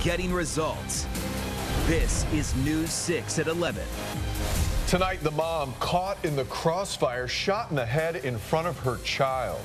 getting results. This is News 6 at 11. Tonight, the mom caught in the crossfire, shot in the head in front of her child.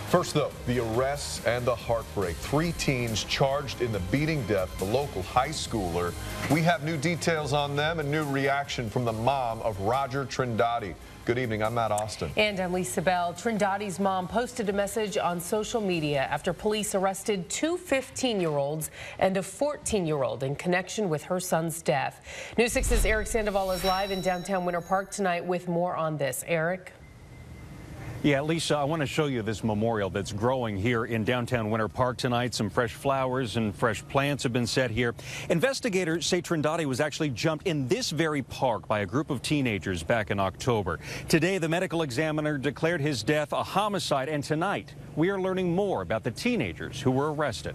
First, though, the arrests and the heartbreak. 3 teens charged in the beating death of a local high schooler. We have new details on them and new reaction from the mom of Roger Trindade. Good evening, I'm Matt Austin. And I'm Lisa Bell. Trindade's mom posted a message on social media after police arrested 2 15-year-olds and a 14-year-old in connection with her son's death. News 6's Eric Sandoval is live in downtown Winter Park tonight with more on this. Eric? Yeah, Lisa, I want to show you this memorial that's growing here in downtown Winter Park tonight. Some fresh flowers and fresh plants have been set here. Investigators say Trindade was actually jumped in this very park by a group of teenagers back in October. Today, the medical examiner declared his death a homicide, and tonight we are learning more about the teenagers who were arrested.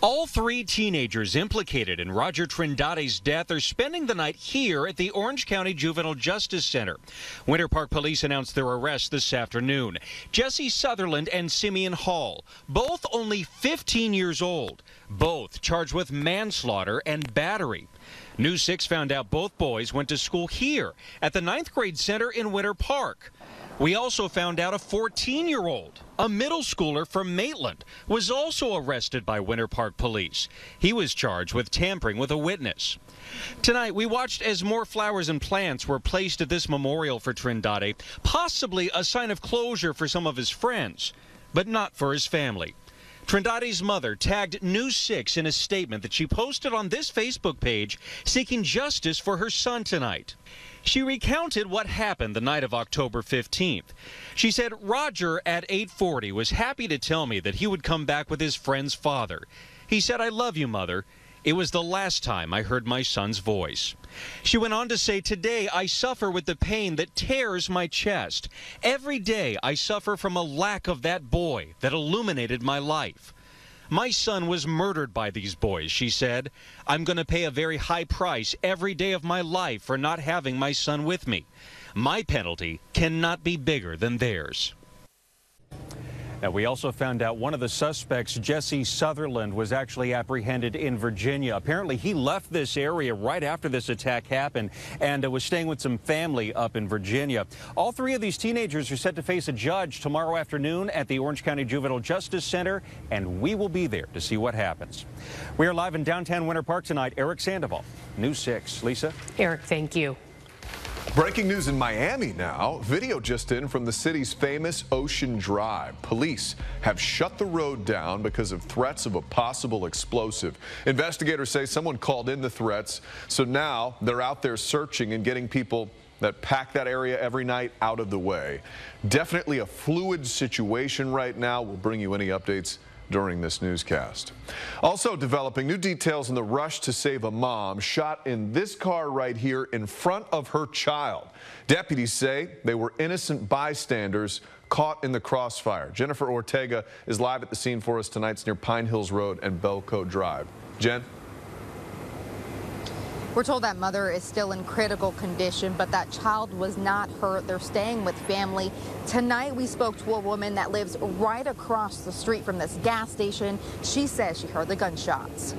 All 3 teenagers implicated in Roger Trindade's death are spending the night here at the Orange County Juvenile Justice Center. Winter Park police announced their arrests this afternoon. Jesse Sutherland and Simeon Hall, both only 15 years old, both charged with manslaughter and battery. News 6 found out both boys went to school here at the 9th grade center in Winter Park. We also found out a 14-year-old, a middle schooler from Maitland, was also arrested by Winter Park police. He was charged with tampering with a witness. Tonight, we watched as more flowers and plants were placed at this memorial for Trindade, possibly a sign of closure for some of his friends, but not for his family. Trindade's mother tagged News 6 in a statement that she posted on this Facebook page seeking justice for her son tonight. She recounted what happened the night of October 15th. She said Roger at 8:40 was happy to tell me that he would come back with his friend's father. He said, "I love you, Mother. It was the last time I heard my son's voice." She went on to say, "Today I suffer with the pain that tears my chest. Every day I suffer from a lack of that boy that illuminated my life. My son was murdered by these boys," she said. "I'm going to pay a very high price every day of my life for not having my son with me. My penalty cannot be bigger than theirs." Now, we also found out one of the suspects, Jesse Sutherland, was actually apprehended in Virginia. Apparently, he left this area right after this attack happened and was staying with some family up in Virginia. All 3 of these teenagers are set to face a judge tomorrow afternoon at the Orange County Juvenile Justice Center, and we will be there to see what happens. We are live in downtown Winter Park tonight. Eric Sandoval, News 6. Lisa? Eric, thank you. Breaking news in Miami now. Video just in from the city's famous Ocean Drive. Police have shut the road down because of threats of a possible explosive. Investigators say someone called in the threats, so now they're out there searching and getting people that pack that area every night out of the way. Definitely a fluid situation right now. We'll bring you any updates during this newscast. Also developing new details in the rush to save a mom shot in this car right here in front of her child. Deputies say they were innocent bystanders caught in the crossfire. Jennifer Ortega is live at the scene for us tonight. It's near Pine Hills Road and Belco Drive. Jen? We're told that mother is still in critical condition, but that child was not hurt. They're staying with family. Tonight, we spoke to a woman that lives right across the street from this gas station. She says she heard the gunshots.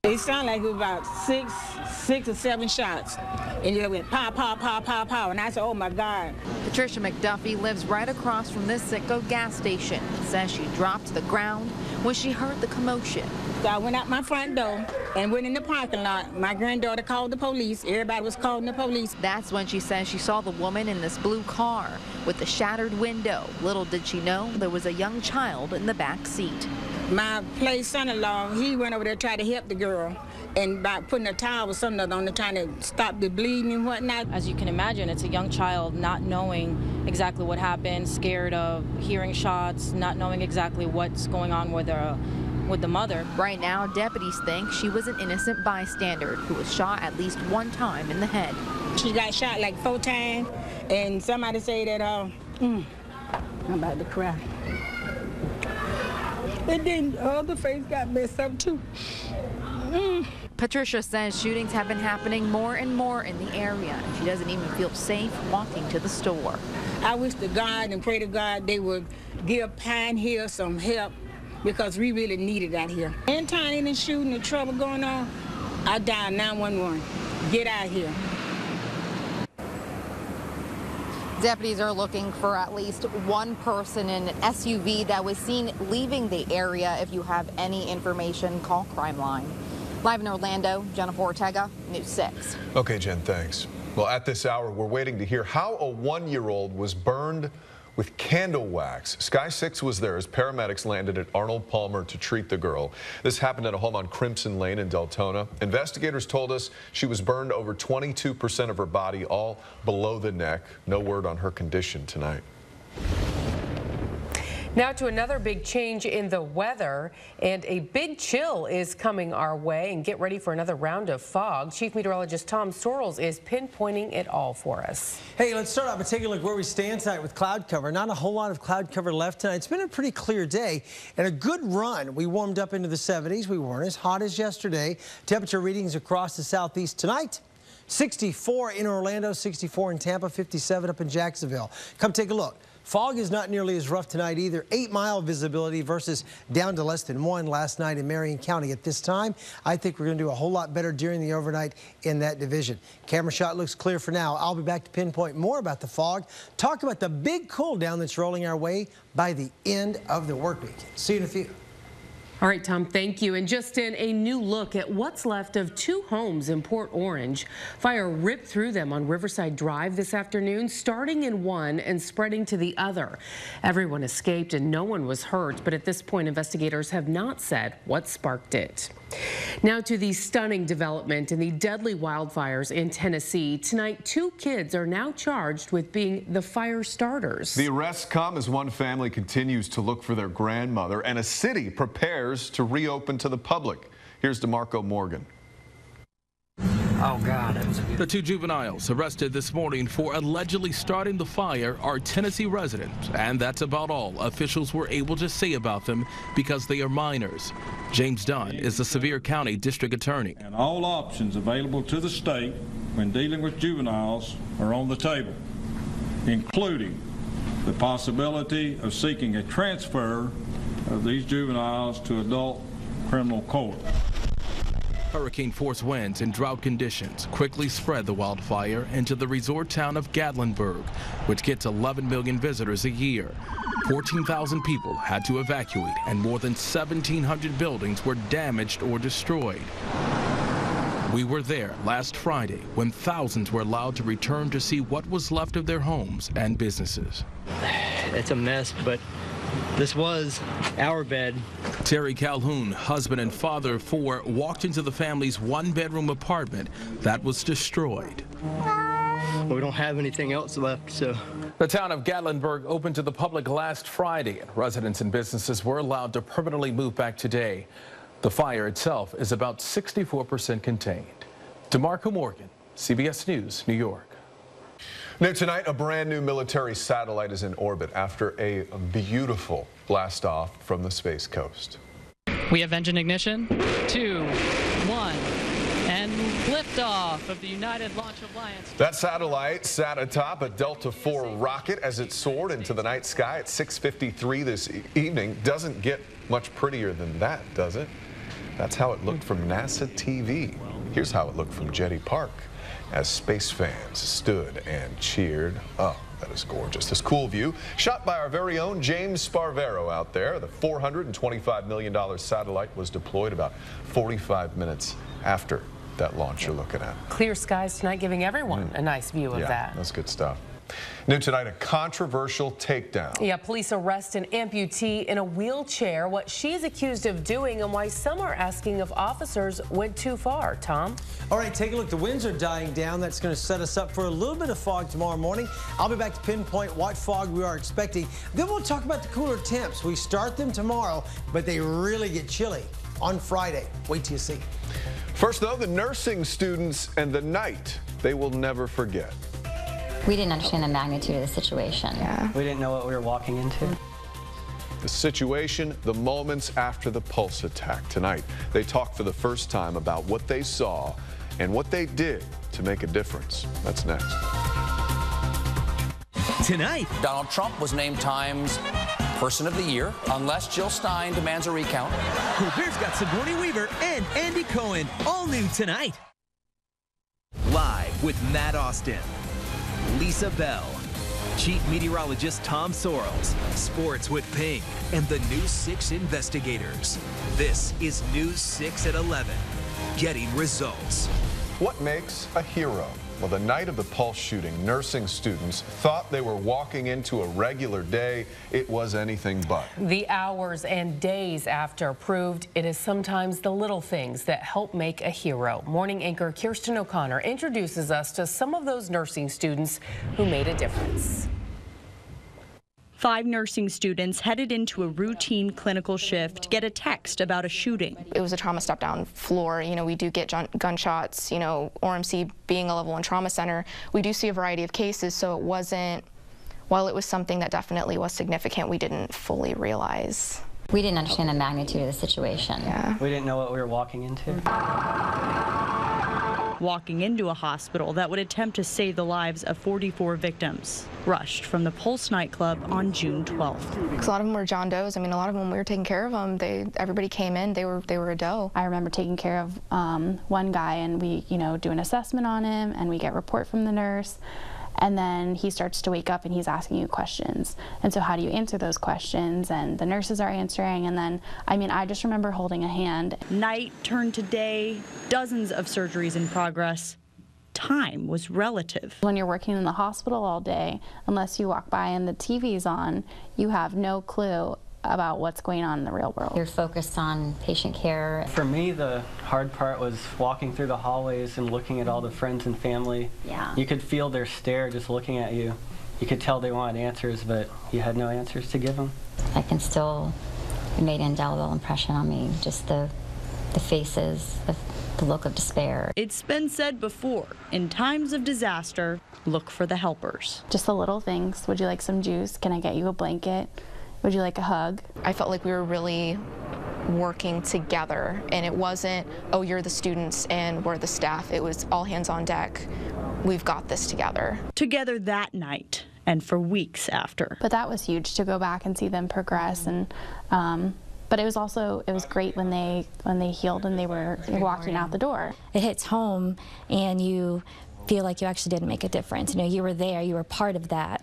It sounded like it was about six or seven shots. And it went pow, pow, pow, pow, pow. And I said, oh, my God. Patricia McDuffie lives right across from this Citgo gas station. Says she dropped to the ground when she heard the commotion. So I went out my front door and went in the parking lot. My granddaughter called the police. Everybody was calling the police. That's when she says she saw the woman in this blue car with the shattered window. Little did she know there was a young child in the back seat. My play son-in-law, he went over there to try to help the girl, and by putting a towel or something on there trying to stop the bleeding and whatnot. As you can imagine, it's a young child not knowing exactly what happened, scared of hearing shots, not knowing exactly what's going on with the mother. Right now, deputies think she was an innocent bystander who was shot at least one time in the head. She got shot like 4 times, and somebody said that, I'm about to cry. And then the other face got messed up too. Patricia says shootings have been happening more and more in the area, and she doesn't even feel safe walking to the store. I wish to God and pray to God they would give Pine Hill some help because we really need it out here. Anytime any shooting or trouble going on, I dial 911. Get out here. Deputies are looking for at least one person in an SUV that was seen leaving the area. If you have any information, call Crime Line. Live in Orlando, Jennifer Ortega, News 6. Okay, Jen, thanks. Well, at this hour, we're waiting to hear how a 1-year-old was burned with candle wax. Sky 6 was there as paramedics landed at Arnold Palmer to treat the girl. This happened at a home on Crimson Lane in Deltona. Investigators told us she was burned over 22% of her body, all below the neck. No word on her condition tonight. Now to another big change in the weather, and a big chill is coming our way, and get ready for another round of fog. Chief Meteorologist Tom Sorrells is pinpointing it all for us. Hey, let's start off by taking a look where we stand tonight with cloud cover. Not a whole lot of cloud cover left tonight. It's been a pretty clear day and a good run. We warmed up into the 70s. We weren't as hot as yesterday. Temperature readings across the southeast tonight. 64 in Orlando, 64 in Tampa, 57 up in Jacksonville. Come take a look. Fog is not nearly as rough tonight either. 8-mile visibility versus down to less than 1 last night in Marion County. At this time, I think we're going to do a whole lot better during the overnight in that division. Camera shot looks clear for now. I'll be back to pinpoint more about the fog, talk about the big cool down that's rolling our way by the end of the work week. See you in a few. All right, Tom, thank you. And just in a new look at what's left of 2 homes in Port Orange. Fire ripped through them on Riverside Drive this afternoon, starting in one and spreading to the other. Everyone escaped and no one was hurt, but at this point, investigators have not said what sparked it. Now to the stunning development in the deadly wildfires in Tennessee. Tonight, 2 kids are now charged with being the fire starters. The arrests come as one family continues to look for their grandmother and a city prepares to reopen to the public. Here's DeMarco Morgan. Oh, God. The 2 juveniles arrested this morning for allegedly starting the fire are Tennessee residents, and that's about all officials were able to say about them because they are minors. James Dunn is the Sevier County District Attorney. And all options available to the state when dealing with juveniles are on the table, including the possibility of seeking a transfer of these juveniles to adult criminal court. Hurricane-force winds and drought conditions quickly spread the wildfire into the resort town of Gatlinburg, which gets 11 million visitors a year. 14,000 people had to evacuate, and more than 1,700 buildings were damaged or destroyed. We were there last Friday when thousands were allowed to return to see what was left of their homes and businesses. It's a mess, but this was our bed. Terry Calhoun, husband and father of 4, walked into the family's 1-bedroom apartment that was destroyed. We don't have anything else left, so. The town of Gatlinburg opened to the public last Friday, and residents and businesses were allowed to permanently move back today. The fire itself is about 64% contained. DeMarco Morgan, CBS News, New York. Now tonight, a brand new military satellite is in orbit after a beautiful blast off from the Space Coast. We have engine ignition, 2, 1, and liftoff of the United Launch Alliance. That satellite sat atop a Delta IV rocket as it soared into the night sky at 6:53 this evening. Doesn't get much prettier than that, does it? That's how it looked from NASA TV. Here's how it looked from Jetty Park as space fans stood and cheered. Oh, that is gorgeous. This cool view shot by our very own James Sparvero out there. The $425 million satellite was deployed about 45 minutes after that launch you're looking at. Clear skies tonight, giving everyone a nice view of that. That's good stuff. New tonight, a controversial takedown. Yeah, police arrest an amputee in a wheelchair, what she's accused of doing, and why some are asking if officers went too far. Tom? All right, take a look. The winds are dying down. That's going to set us up for a little bit of fog tomorrow morning. I'll be back to pinpoint what fog we are expecting. Then we'll talk about the cooler temps. We start them tomorrow, but they really get chilly on Friday. Wait till you see. First, though, the nursing students and the night they will never forget. We didn't understand the magnitude of the situation. Yeah. We didn't know what we were walking into. The situation, the moments after the Pulse attack. Tonight, they talk for the first time about what they saw and what they did to make a difference. That's next. Tonight, Donald Trump was named Time's Person of the Year, unless Jill Stein demands a recount. Bears got Sigourney Weaver and Andy Cohen, all new tonight. Live with Matt Austin, Lisa Bell, Chief Meteorologist Tom Sorrells, Sports with Ping, and the News 6 investigators. This is News 6 at 11. Getting results. What makes a hero? Well, the night of the Pulse shooting, nursing students thought they were walking into a regular day. It was anything but. The hours and days after proved it is sometimes the little things that help make a hero. Morning anchor Kirsten O'Connor introduces us to some of those nursing students who made a difference. 5 nursing students headed into a routine clinical shift get a text about a shooting. It was a trauma step-down floor. You know, we do get gunshots, you know, ORMC being a level 1 trauma center. We do see a variety of cases, so it wasn't, while it was something that definitely was significant, we didn't fully realize. We didn't understand the magnitude of the situation. Yeah. We didn't know what we were walking into. Walking into a hospital that would attempt to save the lives of 44 victims, rushed from the Pulse nightclub on June 12th. Because a lot of them were John Does. I mean, a lot of them, when we were taking care of them, everybody came in, they were a doe. I remember taking care of one guy, and we, do an assessment on him, and we get a report from the nurse. And then he starts to wake up and he's asking you questions. And so how do you answer those questions? And the nurses are answering. And then, I just remember holding a hand. Night turned to day, dozens of surgeries in progress. Time was relative. When you're working in the hospital all day, unless you walk by and the TV's on, you have no clue about what's going on in the real world. You're focused on patient care. For me, the hard part was walking through the hallways and looking at all the friends and family. Yeah. You could feel their stare just looking at you. You could tell they wanted answers, but you had no answers to give them. I can still, it made an indelible impression on me, just the faces, the look of despair. It's been said before, in times of disaster, look for the helpers. Just the little things. Would you like some juice? Can I get you a blanket? Would you like a hug? I felt like we were really working together, and it wasn't, oh, you're the students and we're the staff. It was all hands on deck. We've got this together. Together that night and for weeks after. But that was huge to go back and see them progress, and but it was great when they healed and they were walking out the door. It hits home, and you feel like you actually did make a difference. You were there, you were part of that.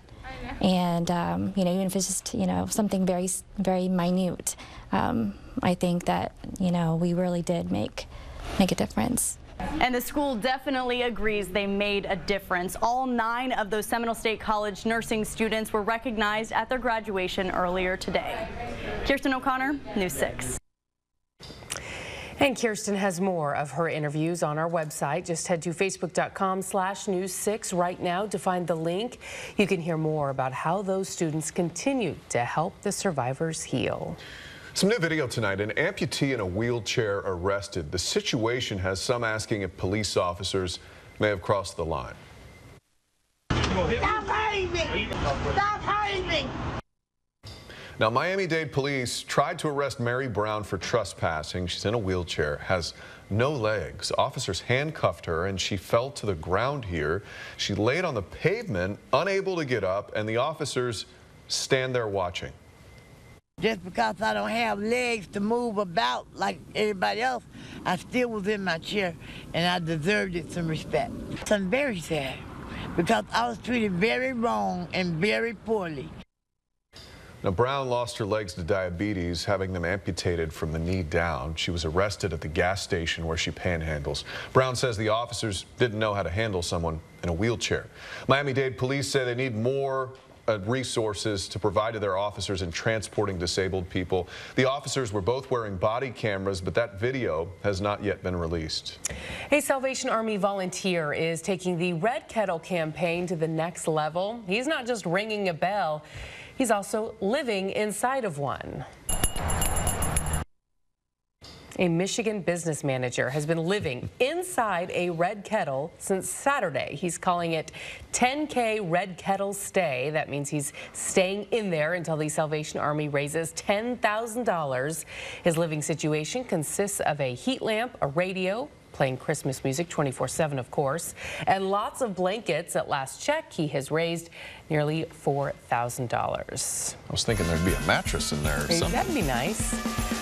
And even if it's just something very, very minute, I think that we really did make a difference. And the school definitely agrees they made a difference. All 9 of those Seminole State College nursing students were recognized at their graduation earlier today. Kirsten O'Connor, News 6. And Kirsten has more of her interviews on our website. Just head to facebook.com/news6 right now to find the link. You can hear more about how those students continue to help the survivors heal. Some new video tonight. An amputee in a wheelchair arrested. The situation has some asking if police officers may have crossed the line. Stop hurting me! Stop hurting me! Now, Miami-Dade police tried to arrest Mary Brown for trespassing. She's in a wheelchair, has no legs. Officers handcuffed her, and she fell to the ground here. She laid on the pavement, unable to get up, and the officers stand there watching. Just because I don't have legs to move about like everybody else, I still was in my chair, and I deserved it some respect. So I'm very sad, because I was treated very wrong and very poorly. Now, Brown lost her legs to diabetes, having them amputated from the knee down. She was arrested at the gas station where she panhandles. Brown says the officers didn't know how to handle someone in a wheelchair. Miami-Dade police say they need more resources to provide to their officers in transporting disabled people. The officers were both wearing body cameras, but that video has not yet been released. A Salvation Army volunteer is taking the Red Kettle campaign to the next level. He's not just ringing a bell, he's also living inside of one. A Michigan business manager has been living inside a Red Kettle since Saturday. He's calling it 10K Red Kettle Stay. That means he's staying in there until the Salvation Army raises $10,000. His living situation consists of a heat lamp, a radio, playing Christmas music 24/7, of course, and lots of blankets. At last check, he has raised nearly $4,000. I was thinking there'd be a mattress in there or something. That'd be nice.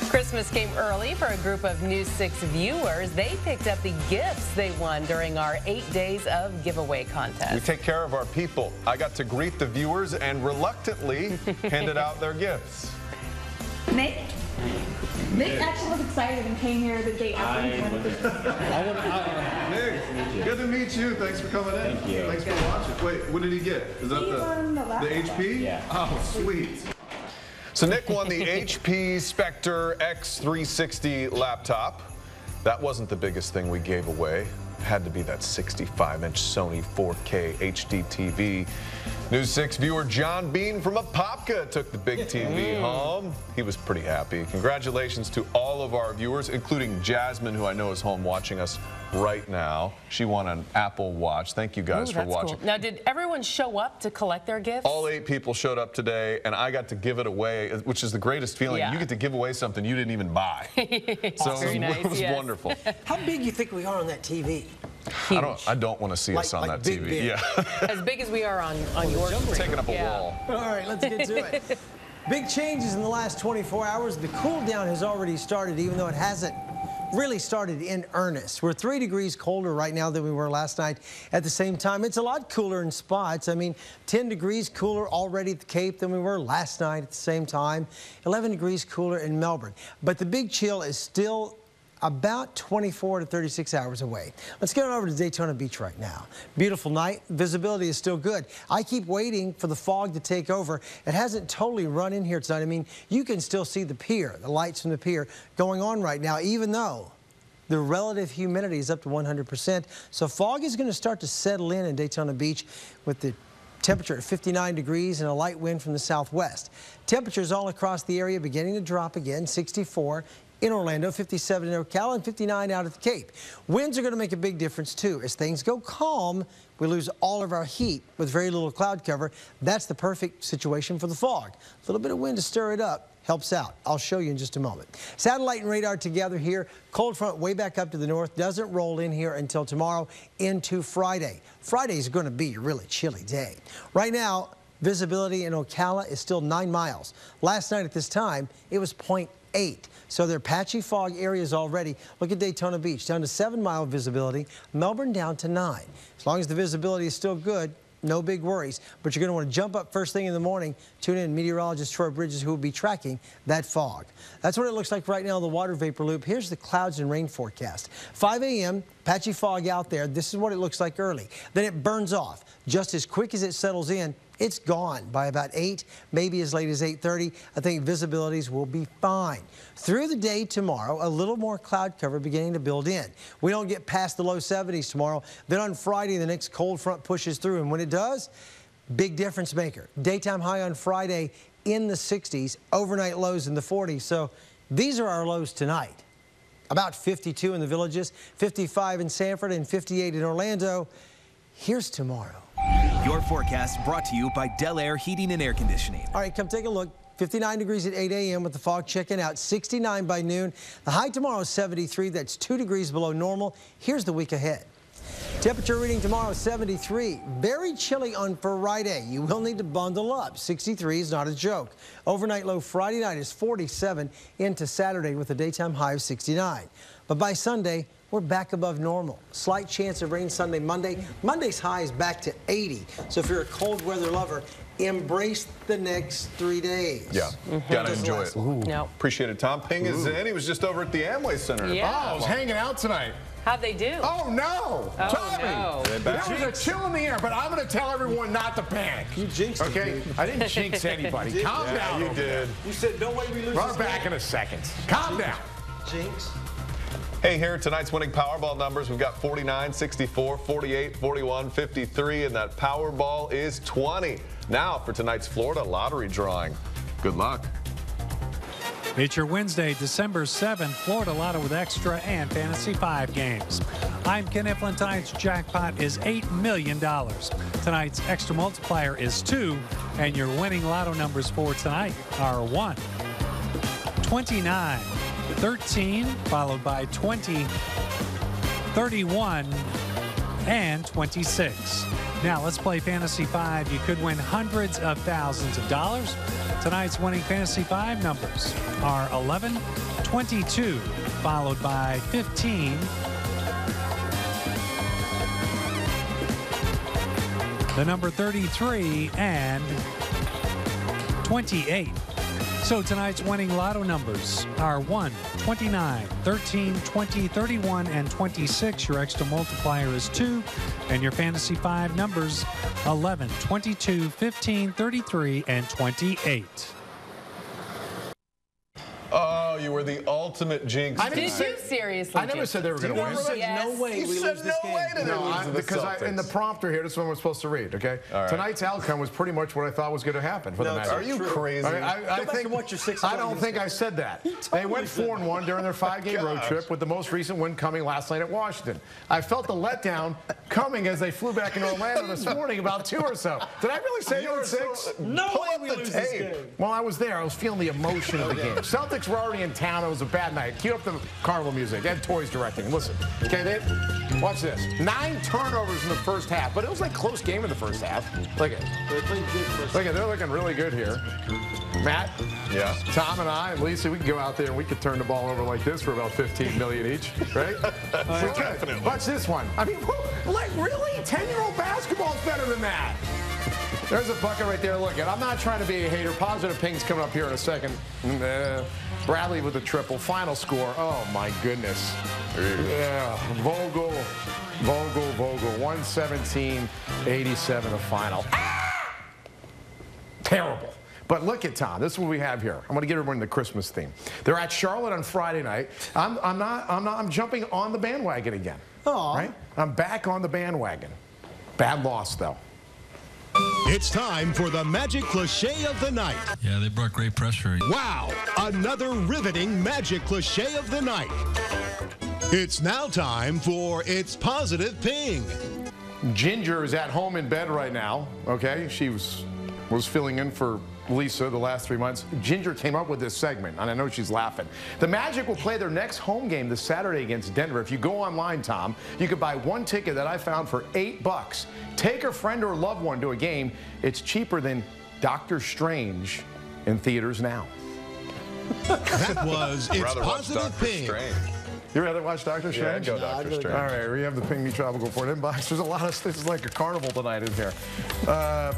Christmas came early for a group of News 6 viewers. They picked up the gifts they won during our 8 days of giveaway contest. We take care of our people. I got to greet the viewers and reluctantly handed out their gifts. Nick actually was excited and came here the day after. Nick, good to meet you. Thanks for coming in. Thank you. Thanks for watching. Wait, what did he get? Is that the HP? Yeah. Oh, sweet. So Nick won the HP Spectre X360 laptop. That wasn't the biggest thing we gave away. It had to be that 65-inch Sony 4K HD TV. News 6 viewer John Bean from Apopka took the big TV home. He was pretty happy. Congratulations to all of our viewers, including Jasmine, who I know is home watching us right now. She won an Apple Watch. Thank you guys for watching. Cool. Now, did everyone show up to collect their gifts? All 8 people showed up today, and I got to give it away, which is the greatest feeling. Yeah. You get to give away something you didn't even buy. So it was wonderful. How big do you think we are on that TV? I don't want to see us on that TV. Big. Yeah. As big as we are on your screen. Taking up a wall. All right, let's get to it. Big changes in the last 24 hours. The cool down has already started, even though it hasn't really started in earnest. We're 3 degrees colder right now than we were last night. At the same time, it's a lot cooler in spots. I mean, 10 degrees cooler already at the Cape than we were last night at the same time. 11 degrees cooler in Melbourne. But the big chill is still about 24 to 36 hours away. Let's get on over to Daytona Beach right now. Beautiful night. Visibility is still good. I keep waiting for the fog to take over. It hasn't totally run in here tonight. I mean, you can still see the pier, the lights from the pier going on right now, even though the relative humidity is up to 100%. So fog is going to start to settle in Daytona Beach with the temperature at 59 degrees and a light wind from the southwest. Temperatures all across the area beginning to drop again, 64 in Orlando, 57 in Ocala, and 59 out at the Cape. Winds are going to make a big difference, too. As things go calm, we lose all of our heat with very little cloud cover. That's the perfect situation for the fog. A little bit of wind to stir it up helps out. I'll show you in just a moment. Satellite and radar together here. Cold front way back up to the north. Doesn't roll in here until tomorrow into Friday. Friday is going to be a really chilly day. Right now, visibility in Ocala is still 9 miles. Last night at this time, it was 0.8. So they're patchy fog areas already. Look at Daytona Beach, down to 7-mile visibility. Melbourne down to 9. As long as the visibility is still good, no big worries. But you're going to want to jump up first thing in the morning. Tune in meteorologist Troy Bridges, who will be tracking that fog. That's what it looks like right now, the water vapor loop. Here's the clouds and rain forecast. 5 a.m., patchy fog out there. This is what it looks like early. Then it burns off. Just as quick as it settles in, it's gone by about 8, maybe as late as 8:30. I think visibilities will be fine. Through the day tomorrow, a little more cloud cover beginning to build in. We don't get past the low 70s tomorrow. Then on Friday, the next cold front pushes through. And when it does, big difference maker. Daytime high on Friday in the 60s, overnight lows in the 40s. So these are our lows tonight. About 52 in the Villages, 55 in Sanford, and 58 in Orlando. Here's tomorrow. Your forecast brought to you by Del Air Heating and Air Conditioning. All right, come take a look. 59 degrees at 8 a.m. with the fog checking out. 69 by noon. The high tomorrow is 73. That's 2 degrees below normal. Here's the week ahead. Temperature reading tomorrow, 73. Very chilly on Friday. You will need to bundle up. 63 is not a joke. Overnight low Friday night is 47 into Saturday with a daytime high of 69. But by Sunday, we're back above normal. Slight chance of rain Sunday, Monday. Monday's high is back to 80. So if you're a cold weather lover, embrace the next 3 days. Yeah, gotta enjoy it. No. Appreciate it. Tom Ping is in. He was just over at the Amway Center. Yeah. Oh, I was hanging out tonight. How'd they do? Oh, no. Oh, Tommy. no. There was a chill in the air, but I'm going to tell everyone not to panic. You jinxed it, okay? dude. I didn't jinx anybody. Calm down. You did. You said, no way we lose Run this back game. in a second. Calm down. Jinx. Hey, here are tonight's winning Powerball numbers. We've got 49, 64, 48, 41, 53, and that Powerball is 20. Now for tonight's Florida lottery drawing. Good luck. It's your Wednesday, December 7th, Florida Lotto with Extra and Fantasy 5 games. I'm Ken Eflin. Tonight's jackpot is $8 million. Tonight's extra multiplier is 2, and your winning Lotto numbers for tonight are 1, 29, 13, followed by 20, 31, and 26. Now let's play Fantasy 5. You could win hundreds of thousands of dollars. Tonight's winning Fantasy 5 numbers are 11, 22, followed by 15, the number 33, and 28. So tonight's winning lotto numbers are 1, 29, 13, 20, 31, and 26. Your extra multiplier is 2. And your Fantasy 5 numbers 11, 22, 15, 33, and 28. Oh, you were the ultimate jinx. Did you seriously? I never said they were going to win. You said no way we lose this game. No, because in the prompter here, this is what we're supposed to read, okay? Right. Tonight's outcome was pretty much what I thought was going to happen for the Magic. Are you crazy? I don't think I said that. They went 4-1 during their 5-game road trip, with the most recent win coming last night at Washington. I felt the letdown coming as they flew back in Orlando this morning, about 2 or so. Did I really say 0-6? No way we lose this game. Well, I was there. I was feeling the emotion of the game. Celtics were already in town. It was a bad night. Cue up the carnival music. Ed Toy's directing. Listen. Okay, watch this. 9 turnovers in the first half, but it was like a close game in the first half. Look at it. Look at, they're looking really good here. Matt? Yeah. Tom and I and Lisa, we could go out there and we could turn the ball over like this for about $15 million each, right? We could. Watch this one. I mean, like really? 10-year-old basketball is better than that. There's a bucket right there. Look, I'm not trying to be a hater. Positive Ping's coming up here in a second. Bradley with the triple. Final score. Oh, my goodness. Yeah. Vogel. 117-87 the final. Ah! Terrible. But look at Tom. This is what we have here. I'm going to get everyone the Christmas theme. They're at Charlotte on Friday night. I'm jumping on the bandwagon again. Aww. Right? I'm back on the bandwagon. Bad loss, though. It's time for the Magic Cliché of the Night. Yeah, they brought great pressure. Wow, another riveting Magic Cliché of the Night. It's now time for It's Positive Ping. Ginger is at home in bed right now, okay? She was filling in for Lisa the last 3 months. Ginger came up with this segment, and I know she's laughing. The Magic will play their next home game this Saturday against Denver. If you go online, Tom, you could buy 1 ticket that I found for $8. Take a friend or loved one to a game. It's cheaper than Doctor Strange in theaters now. That was It's Positive Ping. You rather watch Doctor Strange? Yeah, I'd go Doctor Strange. All right, we have the Ping Me Tropical Fort inbox. There's a lot of, this is like a carnival tonight in here.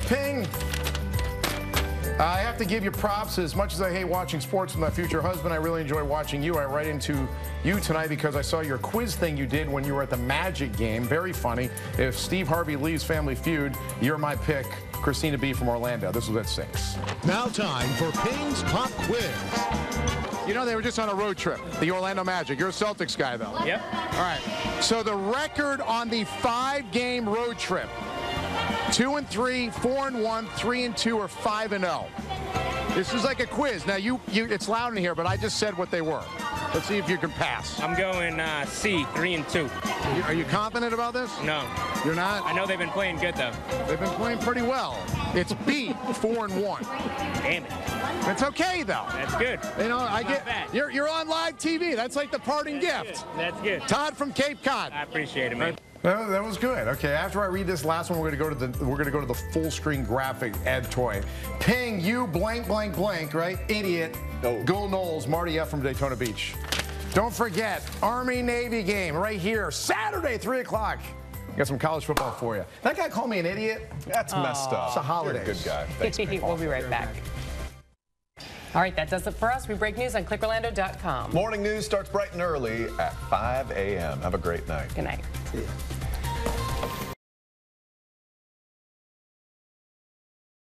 Ping. I have to give you props. As much as I hate watching sports with my future husband, I really enjoy watching you. I write into you tonight because I saw your quiz thing you did when you were at the Magic game. Very funny. If Steve Harvey leaves Family Feud, you're my pick. Christina B. from Orlando. This was at 6. Now time for Ping's Pop Quiz. You know, they were just on a road trip, the Orlando Magic. You're a Celtics guy, though. Yep. All right. So the record on the 5-game road trip, 2-3, 4-1, 3-2, or 5-0. This is like a quiz. Now, it's loud in here, but I just said what they were. Let's see if you can pass. I'm going C, 3-2. Are you confident about this? No. You're not? I know they've been playing good, though. They've been playing pretty well. It's B, 4-1. Damn it. It's okay, though. That's good. You know, I Not get bad. you're on live TV. That's like the parting gift. Good. That's good. Todd from Cape Cod. I appreciate it, man. That was good. Okay, after I read this last one, we're going to go to the full screen graphic Ed Toy. Ping you blank blank blank, right? Idiot. Go Knowles, Marty F from Daytona Beach. Don't forget Army-Navy game right here, Saturday, 3 o'clock. Got some college football for you. That guy called me an idiot. That's messed up. It's a holiday. You're a good guy. Thanks, We'll be right back. All right, that does it for us. We break news on ClickOrlando.com. Morning news starts bright and early at 5 a.m. Have a great night. Good night.